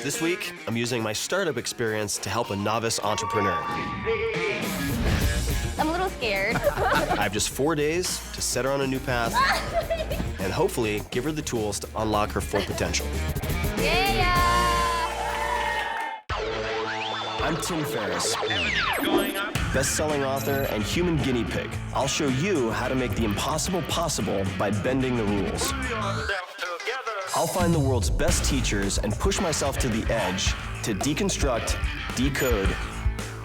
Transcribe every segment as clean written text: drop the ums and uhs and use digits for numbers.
This week, I'm using my startup experience to help a novice entrepreneur. I'm a little scared. I have just 4 days to set her on a new path and hopefully give her the tools to unlock her full potential. Yeah. I'm Tim Ferriss, best-selling author and human guinea pig. I'll show you how to make the impossible possible by bending the rules. I'll find the world's best teachers and push myself to the edge to deconstruct, decode,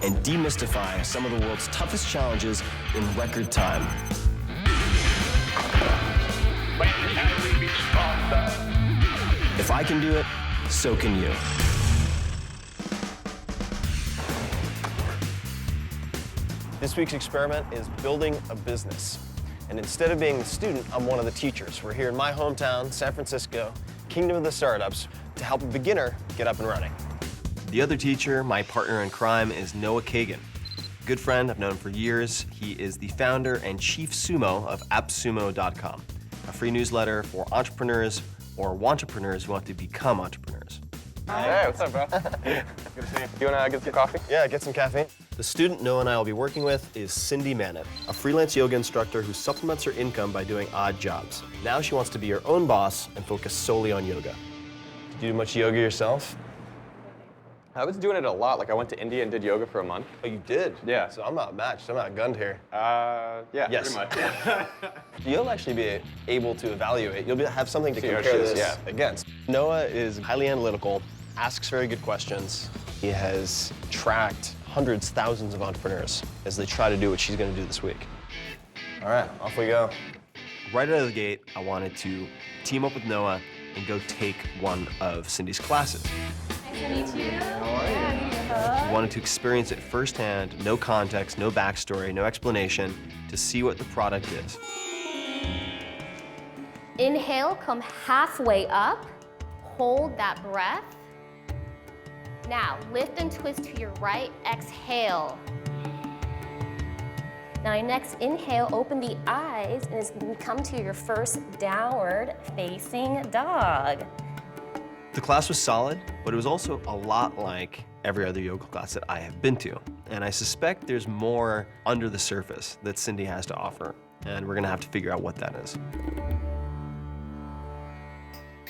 and demystify some of the world's toughest challenges in record time. If I can do it, so can you. This week's experiment is building a business. And instead of being the student, I'm one of the teachers. We're here in my hometown, San Francisco, kingdom of the startups, to help a beginner get up and running. The other teacher, my partner in crime, is Noah Kagan. Good friend, I've known him for years. He is the founder and chief sumo of appsumo.com, a free newsletter for entrepreneurs or wantrepreneurs who want to become entrepreneurs. Hey, what's up, bro? Good to see you. You wanna get some coffee? Yeah, get some caffeine. The student Noah and I will be working with is Cindy Manet, a freelance yoga instructor who supplements her income by doing odd jobs. Now she wants to be her own boss and focus solely on yoga. Did you do much yoga yourself? I was doing it a lot. Like, I went to India and did yoga for a month. Oh, you did? Yeah. So I'm outmatched. I'm outgunned here. Yeah, Yes. pretty much. You'll actually be able to evaluate. You'll have something to See how compare she is, this yeah. against. Noah is highly analytical, asks very good questions. He has tracked hundreds, thousands of entrepreneurs as they try to do what she's going to do this week. All right, off we go. Right out of the gate, I wanted to team up with Noah and go take one of Cindy's classes. Nice to meet you. How are you? I wanted to experience it firsthand, no context, no backstory, no explanation, to see what the product is. Inhale, come halfway up. Hold that breath. Now, lift and twist to your right. Exhale. Now, your next inhale, open the eyes, and it's going to come to your first downward facing dog. The class was solid, but it was also a lot like every other yoga class that I have been to. And I suspect there's more under the surface that Cindy has to offer, and we're gonna have to figure out what that is.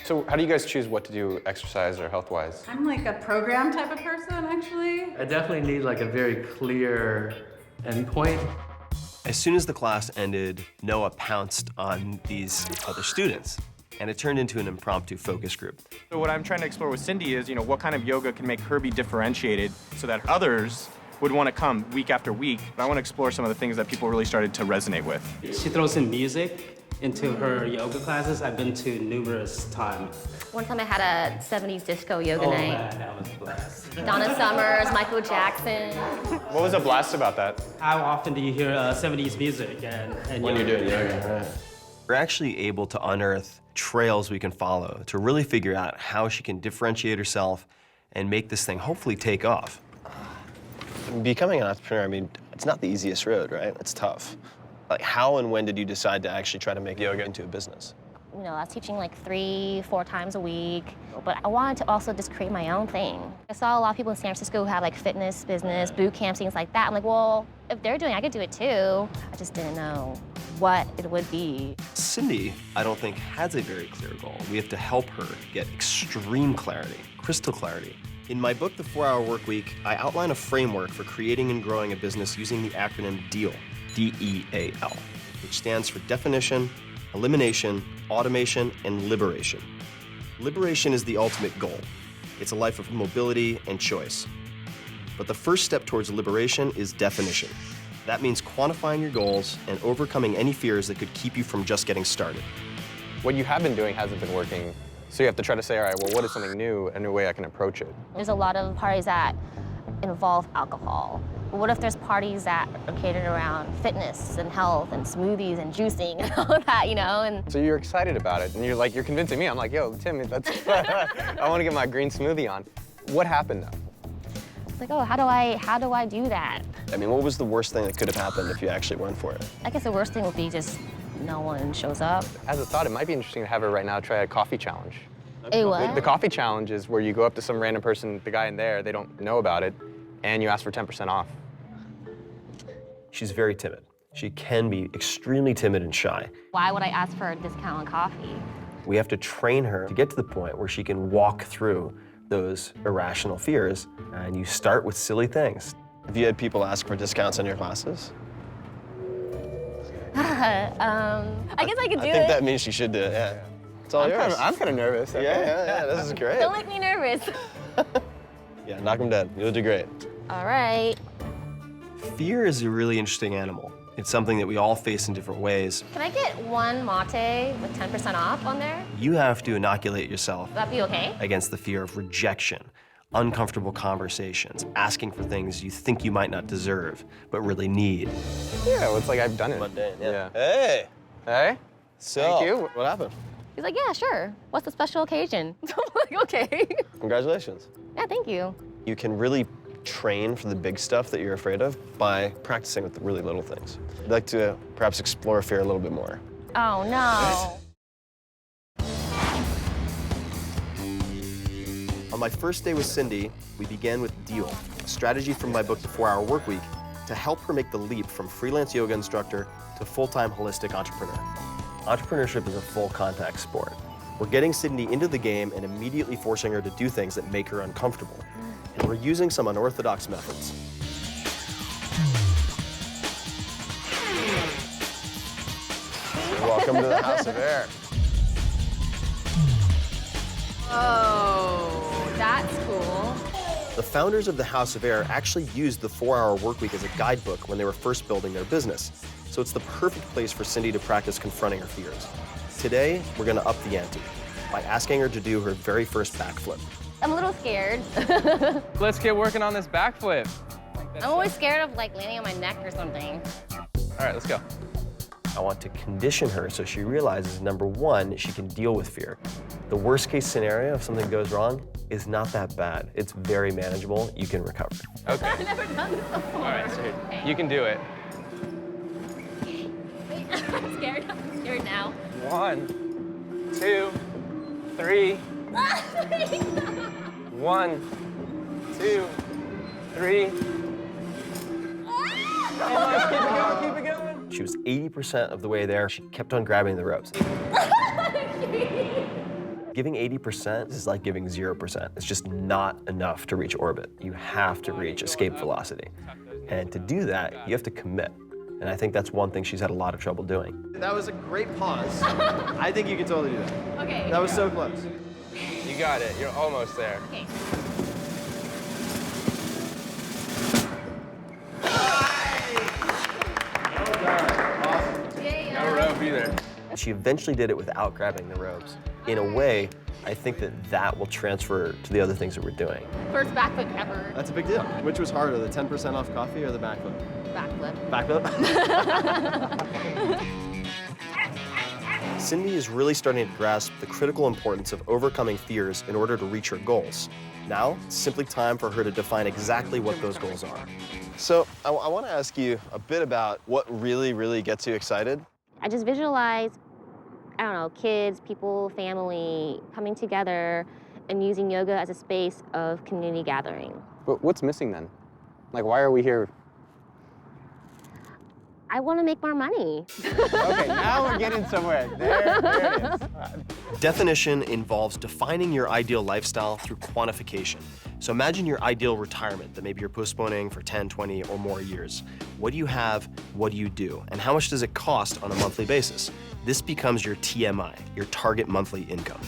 So how do you guys choose what to do exercise or health-wise? I'm like a program type of person, actually. I definitely need like a very clear endpoint. As soon as the class ended, Noah pounced on these other students, and it turned into an impromptu focus group. So what I'm trying to explore with Cindy is, what kind of yoga can make her be differentiated so that others would want to come week after week. But I want to explore some of the things that people really started to resonate with. She throws in music into her yoga classes. I've been to numerous times. One time I had a 70s disco yoga Oh night. man, that was a blast. Donna Summers, Michael Jackson. What was a blast about that? How often do you hear 70s music and When you're doing yoga. We're actually able to unearth trails we can follow to really figure out how she can differentiate herself and make this thing hopefully take off. Becoming an entrepreneur, it's not the easiest road, right? It's tough. Like, how and when did you decide to actually try to make yoga into a business? I was teaching like 3-4 times a week, but I wanted to also just create my own thing. I saw a lot of people in San Francisco who have like fitness business, boot camps, things like that. I'm like, well, if they're doing it, I could do it too. I just didn't know what it would be. Cindy, I don't think, has a very clear goal. We have to help her get extreme clarity, crystal clarity. In my book, The 4-Hour Workweek, I outline a framework for creating and growing a business using the acronym DEAL, D-E-A-L, which stands for definition, elimination, automation, and liberation. Liberation is the ultimate goal. It's a life of mobility and choice. But the first step towards liberation is definition. That means quantifying your goals and overcoming any fears that could keep you from just getting started. What you have been doing hasn't been working, so you have to try to say, all right, well, what is something new, a new way I can approach it? There's a lot of parties that involve alcohol. But what if there's parties that are catered around fitness and health and smoothies and juicing and all that, And So you're excited about it, and you're convincing me. I'm like, yo, Tim, that's I want to get my green smoothie on. What happened though? it's like, oh, how do I do that? What was the worst thing that could have happened if you actually went for it? I guess the worst thing would be just no one shows up. As a thought, it might be interesting to have her right now try a coffee challenge. It was? The coffee challenge is where you go up to some random person, the guy in there, they don't know about it, and you ask for 10% off. She's very timid. She can be extremely timid and shy. Why would I ask for a discount on coffee? We have to train her to get to the point where she can walk through those irrational fears, and you start with silly things. Have you had people ask for discounts on your classes? I guess I could do I think that means she should do it, yeah. It's all yours. I'm kind of nervous. Yeah, this is great. Don't make me nervous. Yeah, knock him dead. You'll do great. All right. Fear is a really interesting animal. It's something that we all face in different ways. Can I get one mate with 10% off on there? You have to inoculate yourself Would that be okay? against the fear of rejection, uncomfortable conversations, asking for things you think you might not deserve, but really need. Yeah, well, it's like I've done it. Mundane, yeah. Hey. Hey. So, Thank you. What happened? He's like, yeah, sure. What's the special occasion? I'm like, okay. Congratulations. Yeah, thank you. You can really train for the big stuff that you're afraid of by practicing with the really little things. I'd like to perhaps explore fear a little bit more. Oh, no. On my first day with Cindy, we began with Deal, a strategy from my book, The 4-Hour Workweek, to help her make the leap from freelance yoga instructor to full-time holistic entrepreneur. Entrepreneurship is a full contact sport. We're getting Cindy into the game and immediately forcing her to do things that make her uncomfortable. And we're using some unorthodox methods. Welcome to the House of Air. Oh, that's cool. The founders of the House of Air actually used the 4-Hour Workweek as a guidebook when they were first building their business. So it's the perfect place for Cindy to practice confronting her fears. Today, we're gonna up the ante by asking her to do her very first backflip. I'm a little scared. Let's get working on this backflip. I'm always scared of like landing on my neck or something. All right, let's go. I want to condition her so she realizes, number one, she can deal with fear. The worst case scenario, if something goes wrong, is not that bad. It's very manageable. You can recover. Okay. I've never done this before. All right, so you can do it. Wait, I'm scared. I'm scared now. 1, 2, 3. 1, 2, 3. Come on, keep it going, keep it going. She was 80% of the way there. She kept on grabbing the ropes. Giving 80% is like giving 0%. It's just not enough to reach orbit. You have to reach escape velocity. And to do that, you have to commit. And I think that's one thing she's had a lot of trouble doing. That was a great pause. I think you can totally do that. Okay. That was so close. You got it, you're almost there. Okay. No rope either. She eventually did it without grabbing the ropes. In a way, I think that that will transfer to the other things that we're doing. First backflip ever. That's a big deal. Which was harder, the 10% off coffee or the backflip? Backflip. Backflip? Cindy is really starting to grasp the critical importance of overcoming fears in order to reach her goals. Now, it's simply time for her to define exactly what those goals are. So, I want to ask you a bit about what really gets you excited. I just visualize, I don't know, kids, people, family coming together and using yoga as a space of community gathering. But what's missing then? Like, why are we here? I want to make more money. Okay, now we're getting somewhere. There it is. Definition involves defining your ideal lifestyle through quantification. So imagine your ideal retirement that maybe you're postponing for 10, 20, or more years. What do you have? What do you do? And how much does it cost on a monthly basis? This becomes your TMI, your target monthly income.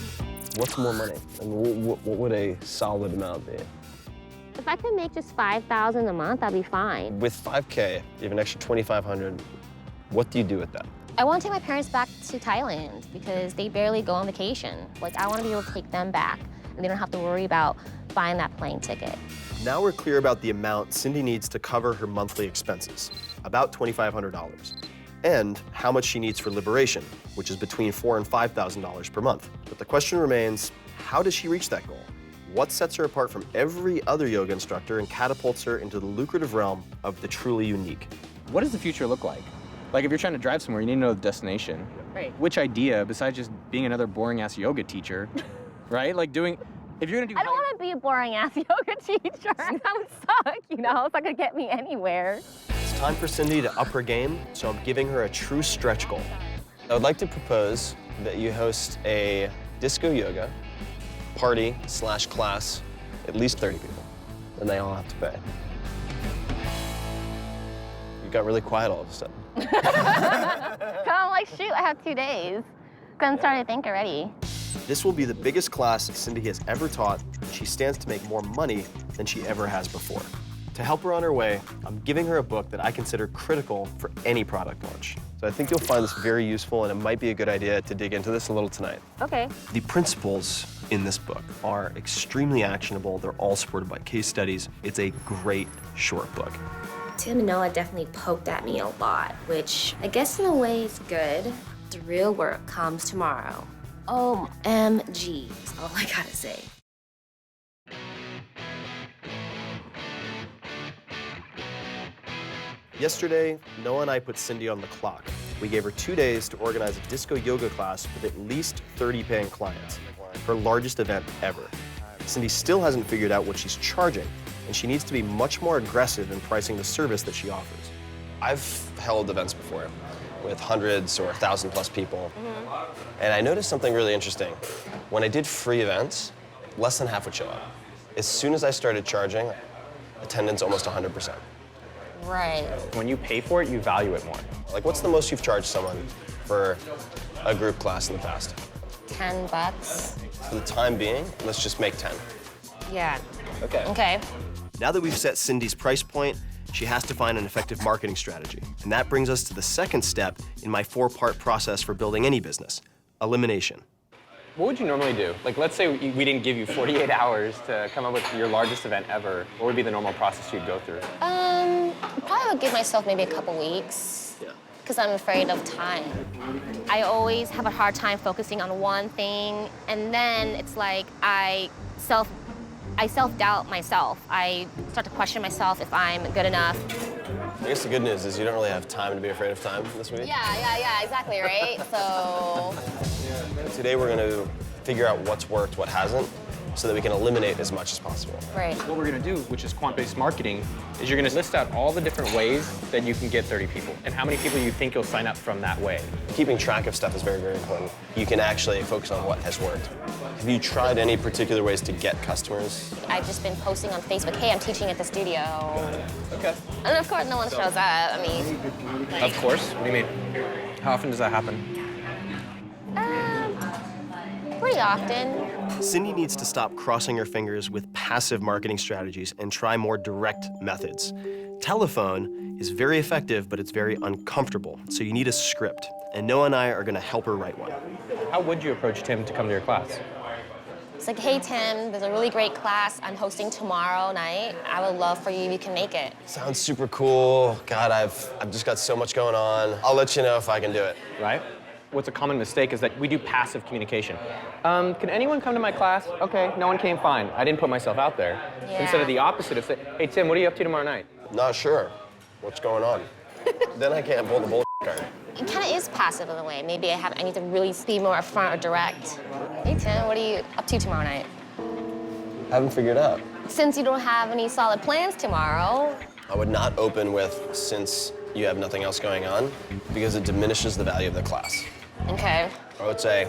What's more money? And what would a solid amount be? If I could make just $5,000 a month, I'd be fine. With 5K, you have an extra 2,500. What do you do with that? I want to take my parents back to Thailand because they barely go on vacation. Like, I want to be able to take them back and they don't have to worry about buying that plane ticket. Now we're clear about the amount Cindy needs to cover her monthly expenses, about $2,500, and how much she needs for liberation, which is between $4,000 and $5,000 per month. But the question remains, how does she reach that goal? What sets her apart from every other yoga instructor and catapults her into the lucrative realm of the truly unique? What does the future look like? Like, if you're trying to drive somewhere, you need to know the destination. Right. Which idea, besides just being another boring-ass yoga teacher, right? Like if you're gonna do I don't want to be a boring ass yoga teacher. That would suck, you know? It's not gonna get me anywhere. It's time for Cindy to up her game, so I'm giving her a true stretch goal. I would like to propose that you host a disco yoga party / class, at least 30 people, and they all have to pay. You got really quiet all of a sudden. I'm like, shoot, I have 2 days. I'm starting to think already. This will be the biggest class Cindy has ever taught, and she stands to make more money than she ever has before. To help her on her way, I'm giving her a book that I consider critical for any product launch. So I think you'll find this very useful, and it might be a good idea to dig into this a little tonight. Okay. The principles in this book are extremely actionable. They're all supported by case studies. It's a great short book. Tim and Noah definitely poked at me a lot, which I guess in a way is good. The real work comes tomorrow. OMG is all I gotta say. Yesterday, Noah and I put Cindy on the clock. We gave her 2 days to organize a disco yoga class with at least 30 paying clients, her largest event ever. Cindy still hasn't figured out what she's charging, and she needs to be much more aggressive in pricing the service that she offers. I've held events before with hundreds or 1,000 plus people, and I noticed something really interesting. When I did free events, less than half would show up. As soon as I started charging, attendance almost 100%. Right. When you pay for it, you value it more. Like, what's the most you've charged someone for a group class in the past? $10. For the time being, let's just make 10. Yeah. Okay. Okay. Now that we've set Cindy's price point, she has to find an effective marketing strategy. And that brings us to the second step in my 4-part process for building any business: elimination. What would you normally do? Like, let's say we didn't give you 48 hours to come up with your largest event ever. What would be the normal process you'd go through? Probably would give myself maybe a couple weeks. Yeah. Because I'm afraid of time. I always have a hard time focusing on one thing, and then it's like I self-doubt myself. I start to question myself if I'm good enough. I guess the good news is you don't really have time to be afraid of time this week. Yeah, exactly, right? So, Today we're going to figure out what's worked, what hasn't, so that we can eliminate as much as possible. right. What we're gonna do, which is quant-based marketing, is you're gonna list out all the different ways that you can get 30 people and how many people you think you'll sign up from that way. Keeping track of stuff is very, very important. You can actually focus on what has worked. Have you tried any particular ways to get customers? I've just been posting on Facebook, hey, I'm teaching at the studio. Okay. And of course, no one shows up. I mean, Of course. What do you mean? How often does that happen? pretty often. Cindy needs to stop crossing her fingers with passive marketing strategies and try more direct methods. Telephone is very effective, but it's very uncomfortable, so you need a script. And Noah and I are gonna help her write one. How would you approach Tim to come to your class? It's like, hey, Tim, there's a really great class I'm hosting tomorrow night. I would love for you if you can make it. Sounds super cool. God, I've just got so much going on. I'll let you know if I can do it. Right? What's a common mistake is that we do passive communication. Can anyone come to my class? Okay, no one came, fine. I didn't put myself out there. Yeah. Instead of the opposite of say, hey, Tim, what are you up to tomorrow night? Not sure. What's going on? Then I can't pull the bull card. It kind of is passive in a way. Maybe I need to really be more upfront or direct. Hey, Tim, what are you up to tomorrow night? Haven't figured out. Since you don't have any solid plans tomorrow. I would not open with, since you have nothing else going on, because it diminishes the value of the class. Okay. I would say,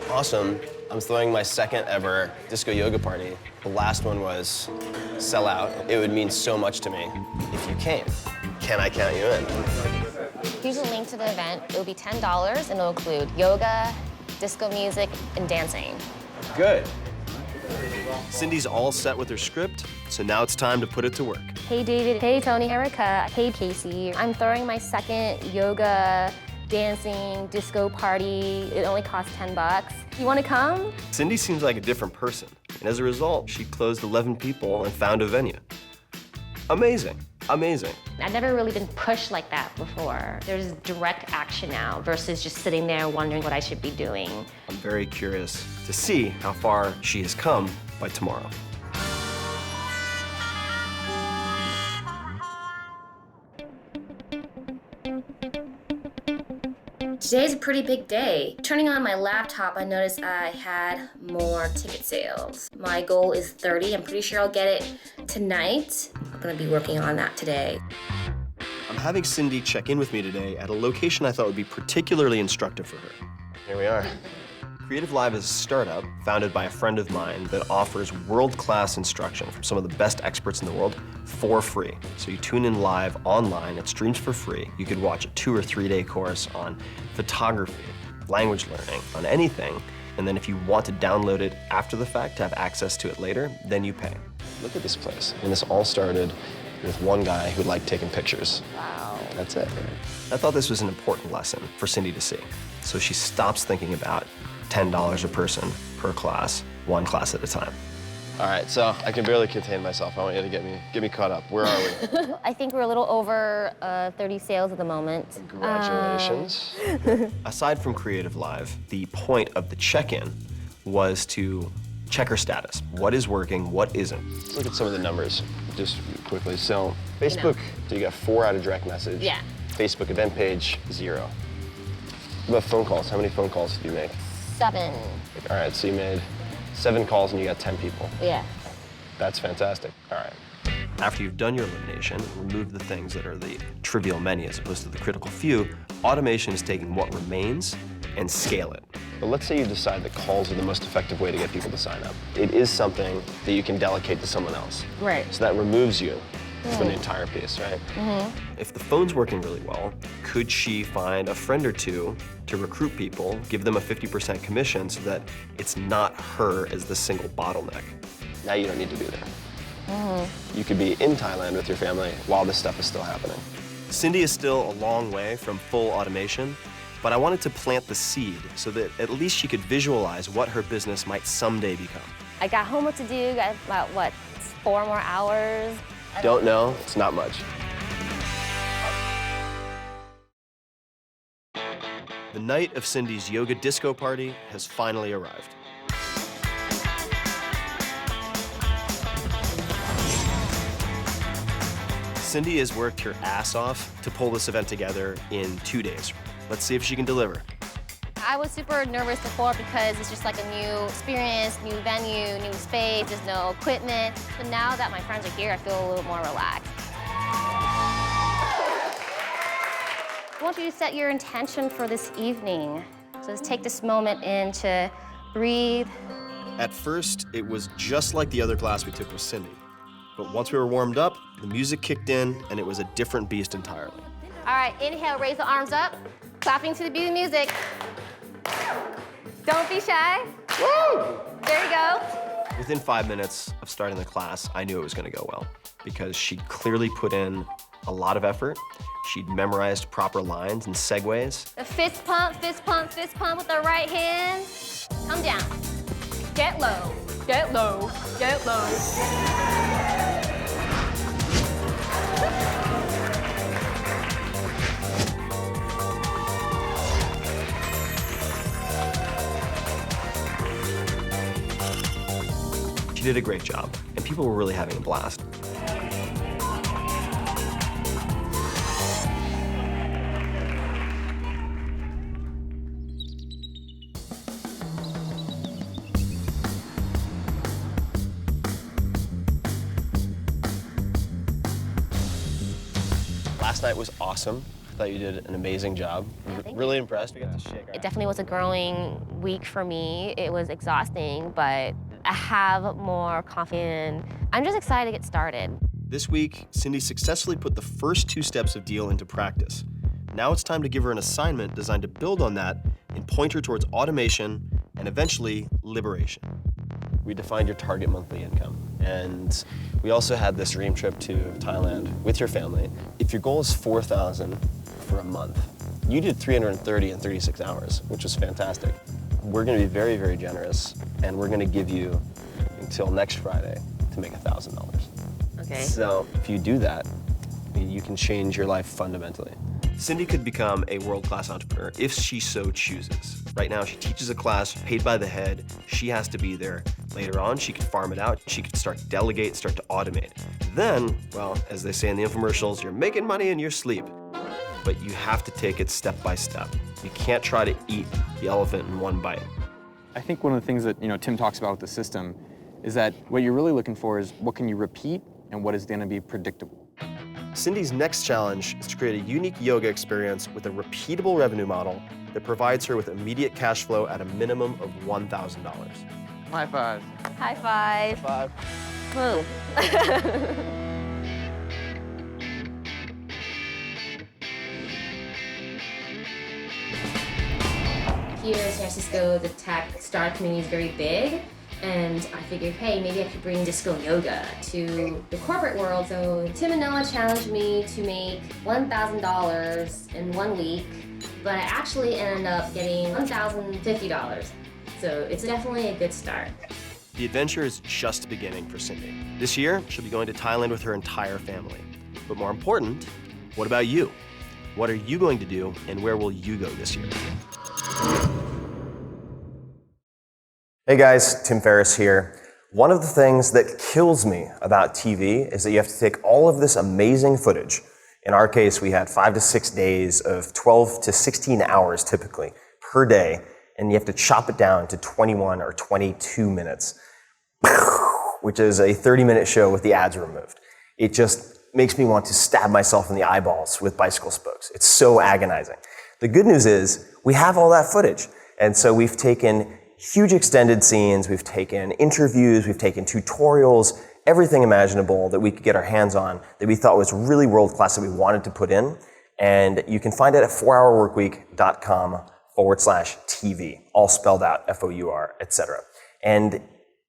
awesome, I'm throwing my second ever disco yoga party. The last one was sell out. It would mean so much to me if you came. Can I count you in? Here's a link to the event. It'll be $10 and it'll include yoga, disco music, and dancing. Good. Cindy's all set with her script, so now it's time to put it to work. Hey, David. Hey, Tony. Erica. Hey, Casey. I'm throwing my second yoga, dancing, disco party. It only costs $10. You want to come? Cindy seems like a different person, and as a result, she closed 11 people and found a venue. Amazing, amazing. I've never really been pushed like that before. There's direct action now versus just sitting there wondering what I should be doing. I'm very curious to see how far she has come by tomorrow. Today's a pretty big day. Turning on my laptop, I noticed I had more ticket sales. My goal is 30. I'm pretty sure I'll get it tonight. I'm gonna be working on that today. I'm having Cindy check in with me today at a location I thought would be particularly instructive for her. Here we are. Creative Live is a startup founded by a friend of mine that offers world-class instruction from some of the best experts in the world for free. So you tune in live online, it streams for free. You could watch a 2 or 3 day course on photography, language learning, on anything. And then if you want to download it after the fact to have access to it later, then you pay. Look at this place. And this all started with one guy who liked taking pictures. Wow. That's it. I thought this was an important lesson for Cindy to see. So she stops thinking about $10 a person per class, one class at a time. All right, so I can barely contain myself. I want you to get me caught up. Where are we? I think we're a little over 30 sales at the moment. Congratulations. Aside from Creative Live, the point of the check-in was to check her status. What is working, what isn't? Let's look at some of the numbers just quickly. So Facebook, so you got 4 out of direct message. Yeah. Facebook event page, 0. What about phone calls? How many phone calls did you make? 7. All right, so you made 7 calls and you got 10 people. Yeah. That's fantastic. All right. After you've done your elimination, remove the things that are the trivial many as opposed to the critical few, automation is taking what remains and scale it. But let's say you decide that calls are the most effective way to get people to sign up. It is something that you can delegate to someone else. Right. So that removes you from the entire piece, right? If the phone's working really well, could she find a friend or two to recruit people, give them a 50% commission so that it's not her as the single bottleneck? Now you don't need to be there. You could be in Thailand with your family while this stuff is still happening. Cindy is still a long way from full automation, but I wanted to plant the seed so that at least she could visualize what her business might someday become. I got homework to do, got about, what, 4 more hours? Don't know, it's not much. The night of Cindy's yoga disco party has finally arrived. Cindy has worked her ass off to pull this event together in 2 days. Let's see if she can deliver. I was super nervous before because it's just like a new experience, new venue, new space, there's no equipment. But now that my friends are here, I feel a little more relaxed. I want you to set your intention for this evening. So just take this moment in to breathe. At first, it was just like the other class we took with Cindy. But once we were warmed up, the music kicked in, and it was a different beast entirely. All right, inhale, raise the arms up, clapping to the beat of music. Don't be shy. Woo! There you go. Within 5 minutes of starting the class, I knew it was going to go well because she'd clearly put in a lot of effort. She'd memorized proper lines and segues. The fist pump, fist pump, fist pump with the right hand. Come down. Get low, get low, get low. She did a great job, and people were really having a blast. Last night was awesome. I thought you did an amazing job. Really impressed. We got to shake our It definitely was a growing week for me. It was exhausting, but I have more confidence. I'm just excited to get started. This week, Cindy successfully put the first 2 steps of Deal into practice. Now it's time to give her an assignment designed to build on that and point her towards automation and eventually liberation. We defined your target monthly income, and we also had this dream trip to Thailand with your family. If your goal is $4,000 for a month, you did 330 in 36 hours, which was fantastic. We're going to be very, very generous, and we're going to give you until next Friday to make $1,000. Okay. So if you do that, you can change your life fundamentally. Cindy could become a world-class entrepreneur if she so chooses. Right now, she teaches a class paid by the head. She has to be there. Later on, she could farm it out. She could start to delegate, start to automate. Then, well, as they say in the infomercials, you're making money in your sleep. But you have to take it step by step. You can't try to eat the elephant in one bite. I think one of the things that Tim talks about with the system is that what you're really looking for is what can you repeat and what is going to be predictable. Cindy's next challenge is to create a unique yoga experience with a repeatable revenue model that provides her with immediate cash flow at a minimum of $1,000. High five. High five. Five. Whoa. Here in San Francisco, the tech startup community is very big, and I figured, hey, maybe I could bring disco yoga to the corporate world. So Tim and Noah challenged me to make $1,000 in 1 week, but I actually ended up getting $1,050. So it's definitely a good start. The adventure is just beginning for Cindy. This year, she'll be going to Thailand with her entire family. But more important, what about you? What are you going to do, and where will you go this year? Hey guys, Tim Ferriss here. One of the things that kills me about TV is that you have to take all of this amazing footage. In our case, we had 5 to 6 days of 12 to 16 hours typically per day, and you have to chop it down to 21 or 22 minutes, which is a 30-minute show with the ads removed. It just makes me want to stab myself in the eyeballs with bicycle spokes. It's so agonizing. The good news is we have all that footage, and so we've taken huge extended scenes, we've taken interviews, we've taken tutorials, everything imaginable that we could get our hands on that we thought was really world-class that we wanted to put in. And you can find it at 4hourworkweek.com/TV, all spelled out, F-O-U-R, etc. And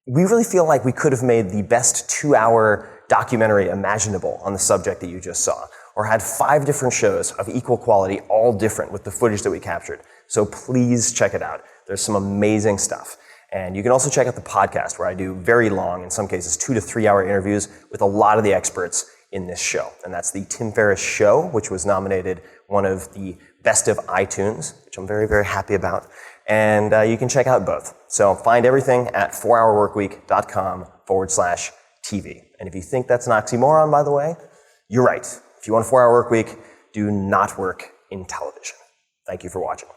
we really feel like we could have made the best 2-hour documentary imaginable on the subject that you just saw, or had 5 different shows of equal quality, all different with the footage that we captured. So please check it out. There's some amazing stuff. And you can also check out the podcast where I do very long, in some cases 2 to 3 hour interviews with a lot of the experts in this show. And that's the Tim Ferriss Show, which was nominated one of the best of iTunes, which I'm very, very happy about. And you can check out both. So find everything at 4hourworkweek.com/TV. And if you think that's an oxymoron, by the way, you're right. If you want a 4-hour work week, do not work in television. Thank you for watching.